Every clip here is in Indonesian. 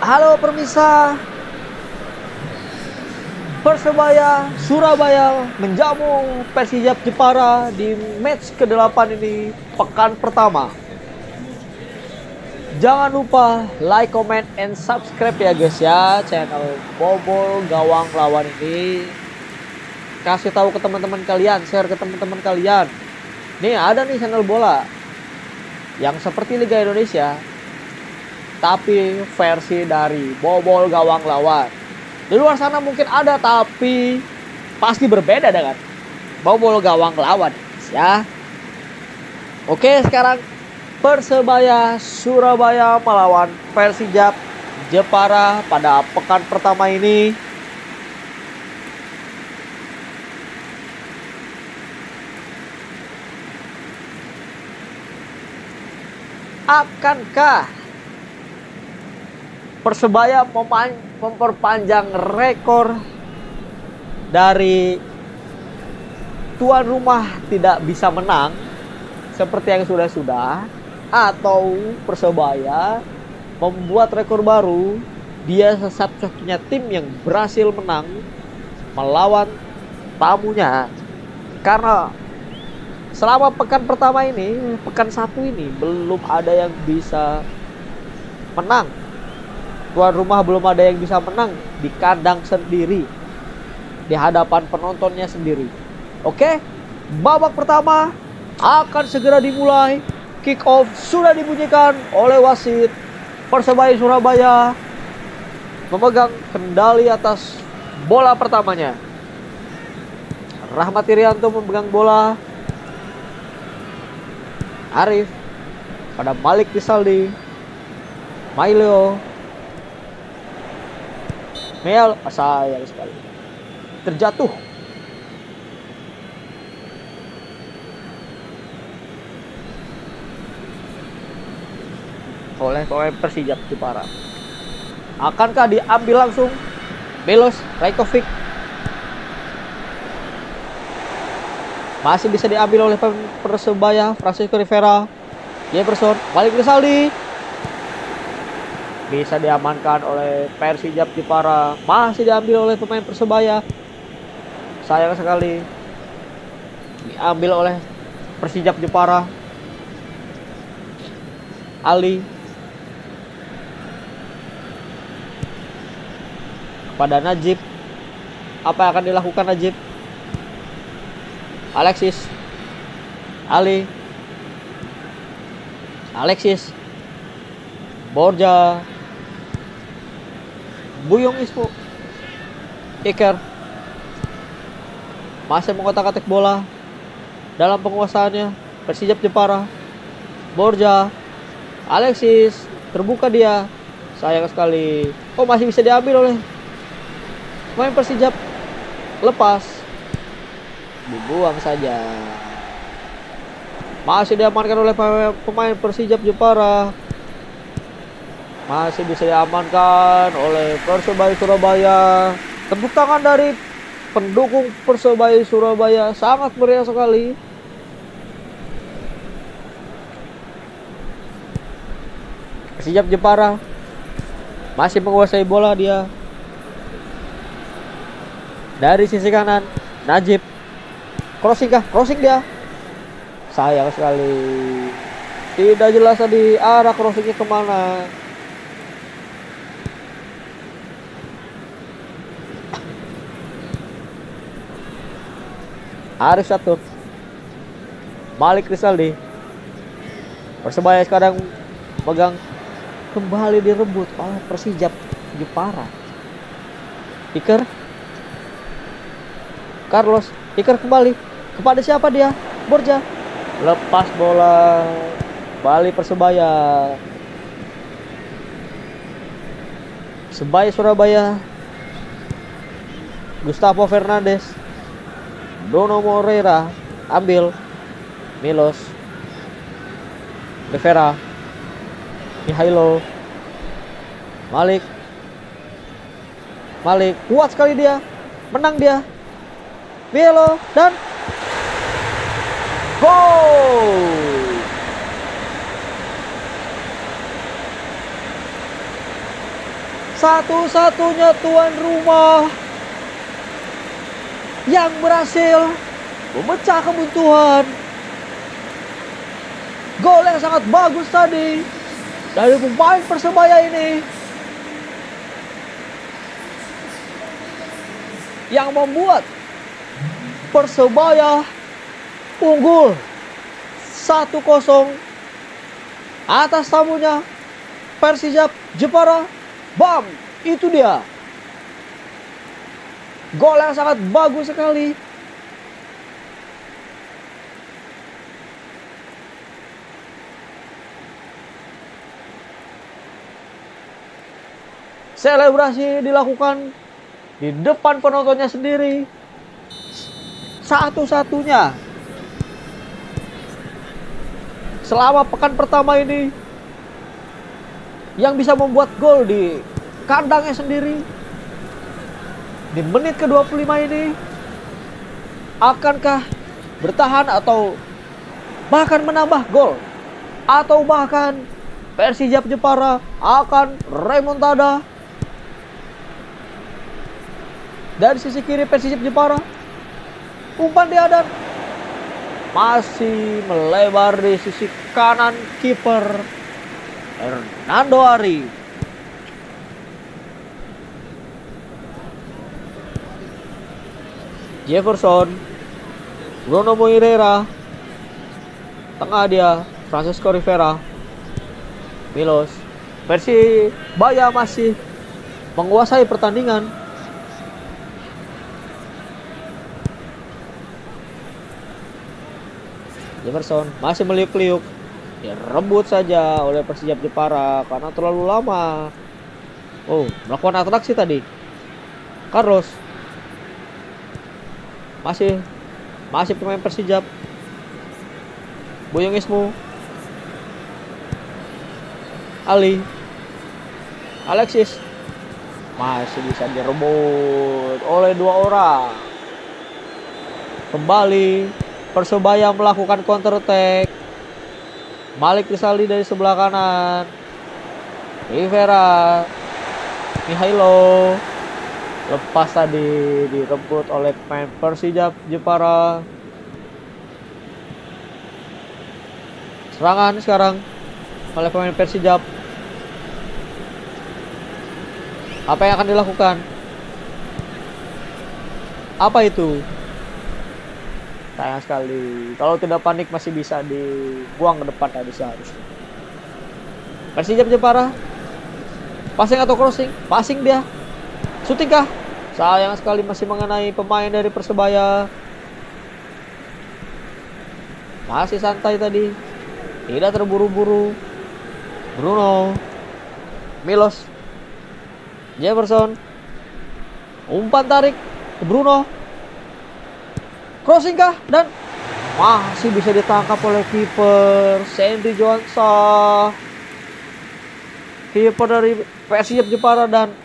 Halo permisa, Persebaya Surabaya menjamu Persijap Jepara di match ke-8 ini pekan pertama. Jangan lupa like, comment, and subscribe ya guys ya channel Bobol Gawang Lawan ini. Kasih tahu ke teman-teman kalian, share ke teman-teman kalian. Nih ada nih channel bola yang seperti Liga Indonesia, tapi versi dari Bobol Gawang Lawan. Di luar sana mungkin ada, tapi pasti berbeda dengan Bobol Gawang Lawan ya. Oke, sekarang Persebaya Surabaya melawan Persijap Jepara pada pekan pertama ini. Akankah Persebaya memperpanjang rekor dari tuan rumah tidak bisa menang seperti yang sudah-sudah, atau Persebaya membuat rekor baru, dia satu-satunya tim yang berhasil menang melawan tamunya? Karena selama pekan pertama ini, pekan 1 ini belum ada yang bisa menang. Tuan rumah belum ada yang bisa menang di kandang sendiri, di hadapan penontonnya sendiri. Oke, babak pertama akan segera dimulai. Kick off sudah dibunyikan oleh wasit. Persebaya Surabaya memegang kendali atas bola pertamanya. Rahmat Irianto memegang bola. Arif pada Malik Rizaldi. Maileo Mel, sayang sekali terjatuh. Oleh pemain Persijap Jepara. Akankah diambil langsung? Milos Rajkovic masih bisa diambil oleh Persebaya. Francisco Rivera, Jefferson, Malik Rizaldi bisa diamankan oleh Persijap Jepara. Masih diambil oleh pemain Persebaya. Sayang sekali diambil oleh Persijap Jepara. Ali kepada Najib. Apa yang akan dilakukan Najib? Alexis, Ali, Alexis, Borja, Buyung Ismu, Iker masih mengotak-atik bola dalam penguasaannya Persijap Jepara. Borja, Alexis, terbuka dia. Sayang sekali. Oh, masih bisa diambil oleh pemain Persijap. Lepas, dibuang saja. Masih diamankan oleh pemain Persijap Jepara. Masih bisa diamankan oleh Persebaya Surabaya. Tepuk tangan dari pendukung Persebaya Surabaya, sangat meriah sekali. Persijap Jepara masih menguasai bola dia. Dari sisi kanan, Najib. Crossing kah? Crossing dia. Sayang sekali. Tidak jelas tadi arah crossingnya kemana. Arif satu. Malik Rizaldi. Persebaya sekarang megang, kembali direbut oleh Persijap Jepara. Iker, Carlos, Iker kembali kepada siapa dia? Borja. Lepas bola. Balik Persebaya. Persebaya Surabaya. Gustavo Fernandes, Bruno Moreira ambil. Milos, Rivera, Mihailo, Malik, kuat sekali dia, menang dia. Mihailo dan gol. Satu-satunya tuan rumah yang berhasil memecah kebuntuan. Gol yang sangat bagus tadi dari pemain Persebaya ini, yang membuat Persebaya unggul 1-0 atas tamunya Persijap Jepara. Bam, itu dia. Gol yang sangat bagus sekali. Selebrasi dilakukan di depan penontonnya sendiri. Satu-satunya selama pekan pertama ini yang bisa membuat gol di kandangnya sendiri. Di menit ke-25 ini, akankah bertahan atau bahkan menambah gol? Atau bahkan Persijap Jepara akan remontada? Dari sisi kiri Persijap Jepara, umpan dia dan masih melebar di sisi kanan kiper Hernando Ari. Jefferson, Bruno Moreira, tengah dia Francisco Rivera, Milos. Persibaya masih menguasai pertandingan. Jefferson masih meliuk-liuk, direbut saja oleh Persijap Jepara karena terlalu lama. Oh, melakukan atraksi tadi. Carlos masih pemain Persijap. Buyung Ismu, Ali, Alexis masih bisa direbut oleh dua orang. Kembali Persebaya melakukan counter attack. Malik Rizaldi dari sebelah kanan. Rivera, Mihailo lepas tadi, direbut oleh pemain Persijap Jepara. Serangan sekarang oleh pemain Persijap. Apa yang akan dilakukan? Apa itu? Sayang sekali. Kalau tidak panik masih bisa dibuang ke depan tadi seharusnya. Persijap Jepara. Passing atau crossing? Passing dia. Shooting kah? Sayang sekali masih mengenai pemain dari Persebaya. Masih santai tadi. Tidak terburu-buru. Bruno, Milos, Jefferson. Umpan tarik ke Bruno. Crossing kah? Dan masih bisa ditangkap oleh kiper Sandy Johansa, kiper dari Persijap Jepara. Dan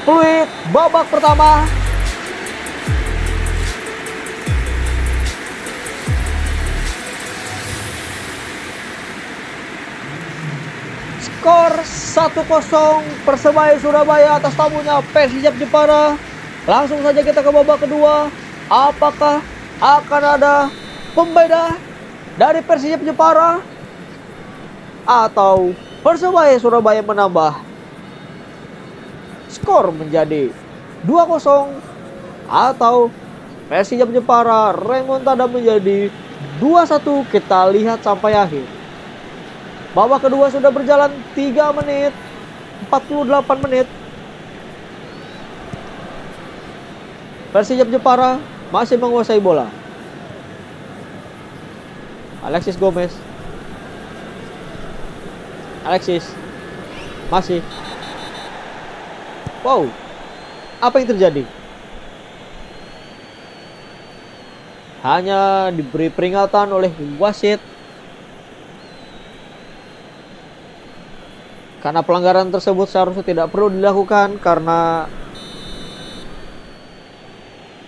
peluit babak pertama. Skor 1-0 Persebaya Surabaya atas tamunya Persijap Jepara. Langsung saja kita ke babak kedua. Apakah akan ada pembeda dari Persijap Jepara atau Persebaya Surabaya menambah skor menjadi 2-0, atau Persijap Jepara remontada menjadi 2-1? Kita lihat sampai akhir. Babak kedua sudah berjalan 3 menit 48 menit. Persijap Jepara masih menguasai bola. Alexis Gomez. Alexis masih. Wow, apa yang terjadi? Hanya diberi peringatan oleh wasit karena pelanggaran tersebut seharusnya tidak perlu dilakukan, karena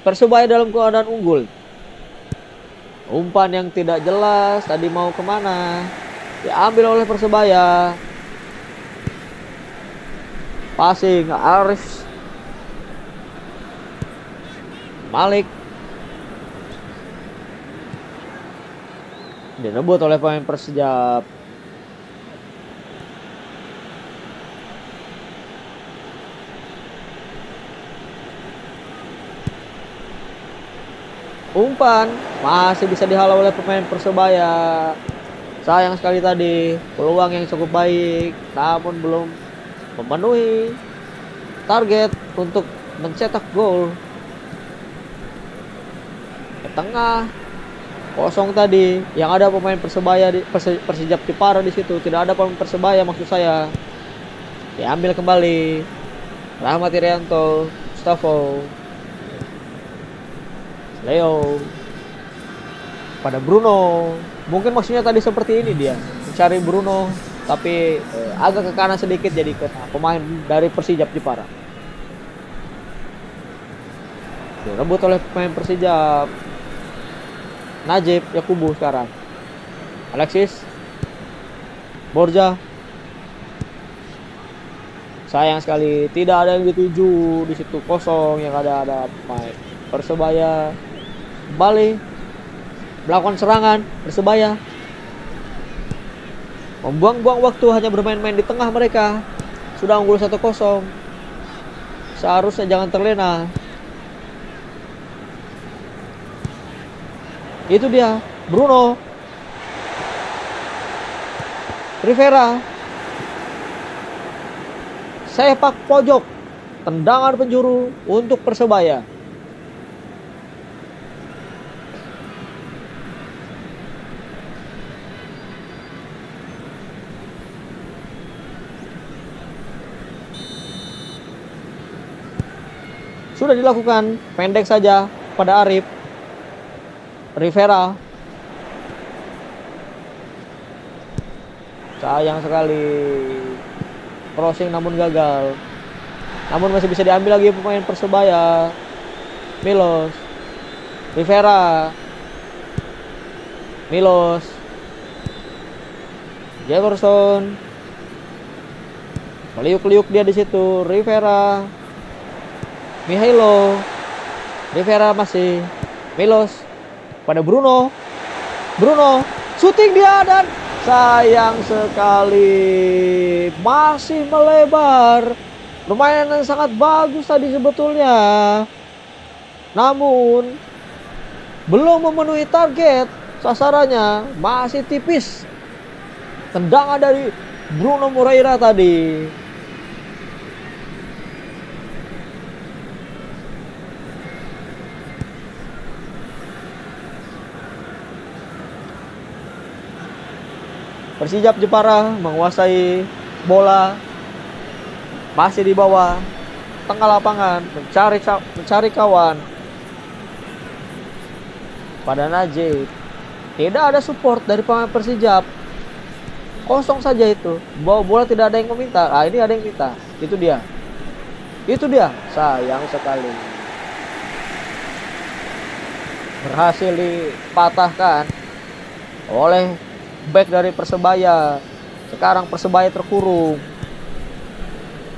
Persebaya dalam keadaan unggul. Umpan yang tidak jelas tadi mau kemana, diambil oleh Persebaya. Passing Arif Malik. Direbut oleh pemain Persijap. Umpan masih bisa dihalau oleh pemain Persebaya. Sayang sekali tadi, peluang yang cukup baik namun belum memenuhi target untuk mencetak gol. Ke tengah kosong tadi, yang ada pemain Persebaya di Persijap Jepara di situ, tidak ada pemain Persebaya maksud saya. Diambil kembali Rahmat Irianto, Gustavo, Leo pada Bruno. Mungkin maksudnya tadi seperti ini, dia mencari Bruno tapi agak ke kanan sedikit jadi kena pemain dari Persijap Jepara. Direbut oleh pemain Persijap. Najib Yakubu sekarang. Alexis Borja. Sayang sekali tidak ada yang dituju di situ, kosong, yang ada pemain Persebaya kembali melakukan serangan. Persebaya membuang-buang waktu, hanya bermain-main di tengah mereka. Sudah unggul 1-0. Seharusnya jangan terlena. Itu dia Bruno Rivera, sepak pojok, tendangan penjuru untuk Persebaya. Sudah dilakukan, pendek saja pada Arif Rivera. Sayang sekali, crossing namun gagal. Namun masih bisa diambil lagi pemain Persebaya. Milos Rivera, Milos Jefferson, meliuk-liuk dia di situ. Rivera, Mihailo Rivera masih. Milos pada Bruno. Bruno syuting dia dan sayang sekali, masih melebar. Permainan yang sangat bagus tadi sebetulnya, namun belum memenuhi target sasarannya, masih tipis. Tendangan dari Bruno Moreira tadi. Persijap Jepara menguasai bola, masih di bawah tengah lapangan, mencari kawan pada Najib. Tidak ada support dari pemain Persijap, kosong saja itu. Bawa bola tidak ada yang meminta. Ini ada yang minta. Itu dia. Sayang sekali, berhasil dipatahkan oleh back dari Persebaya. Sekarang Persebaya terkurung,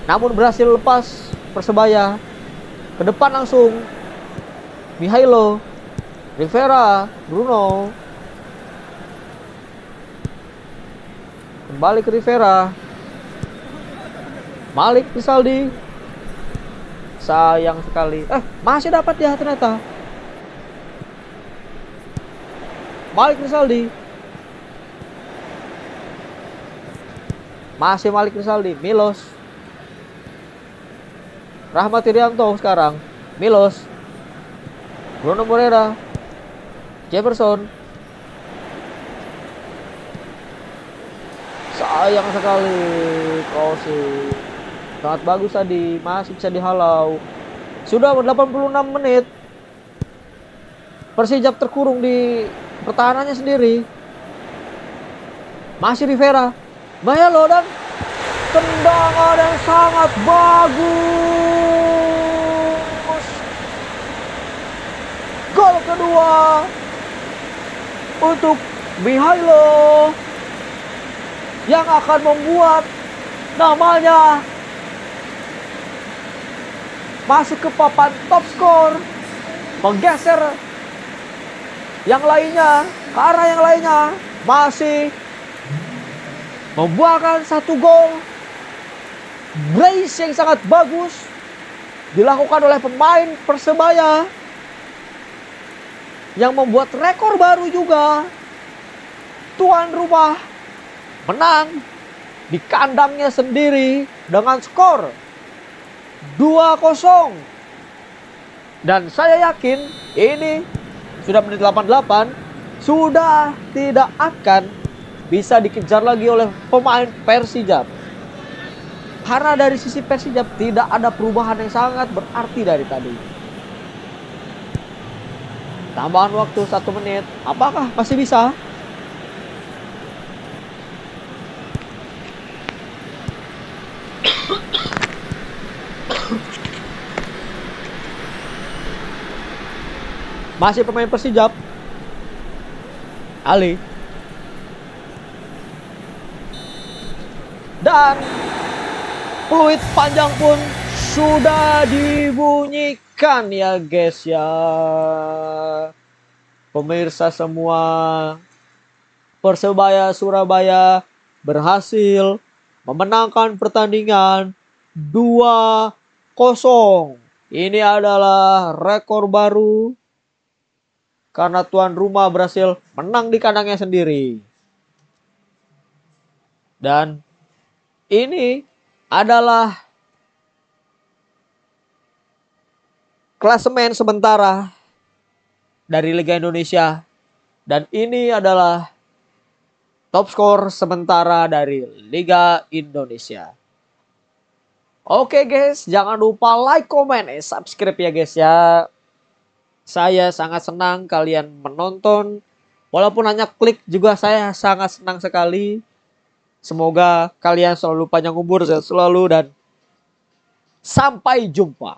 namun berhasil lepas Persebaya. Ke depan langsung Mihailo Rivera, Bruno kembali ke Rivera, Malik Rizaldi. Sayang sekali, masih dapat dia ternyata. Malik Rizaldi, masih Malik Rizaldi. Milos Rahmat Irianto sekarang. Milos, Bruno Moreira, Jefferson. Sayang sekali, crossing sangat bagus tadi, masih bisa dihalau. Sudah 86 menit, Persijap terkurung di pertahanannya sendiri. Masih Rivera, Mihailo, dan tendangan yang sangat bagus. Gol kedua untuk Mihailo yang akan membuat namanya masuk ke papan top skor, menggeser yang lainnya ke arah yang lainnya, masih membuahkan satu gol. Brace yang sangat bagus dilakukan oleh pemain Persebaya yang membuat rekor baru juga. Tuan rumah menang di kandangnya sendiri dengan skor 2-0. Dan saya yakin ini sudah menit 88, sudah tidak akan bisa dikejar lagi oleh pemain Persijap. Karena dari sisi Persijap tidak ada perubahan yang sangat berarti dari tadi. Tambahan waktu 1 menit, apakah masih bisa? Masih pemain Persijap. Ali. Dan peluit panjang pun sudah dibunyikan ya guys ya. Pemirsa semua, Persebaya Surabaya berhasil memenangkan pertandingan 2-0. Ini adalah rekor baru karena tuan rumah berhasil menang di kandangnya sendiri. Dan ini adalah klasemen sementara dari Liga Indonesia. Dan ini adalah top skor sementara dari Liga Indonesia. Oke guys, jangan lupa like, comment, subscribe ya guys ya. Saya sangat senang kalian menonton. Walaupun hanya klik juga saya sangat senang sekali. Semoga kalian selalu panjang umur, sehat selalu, dan sampai jumpa.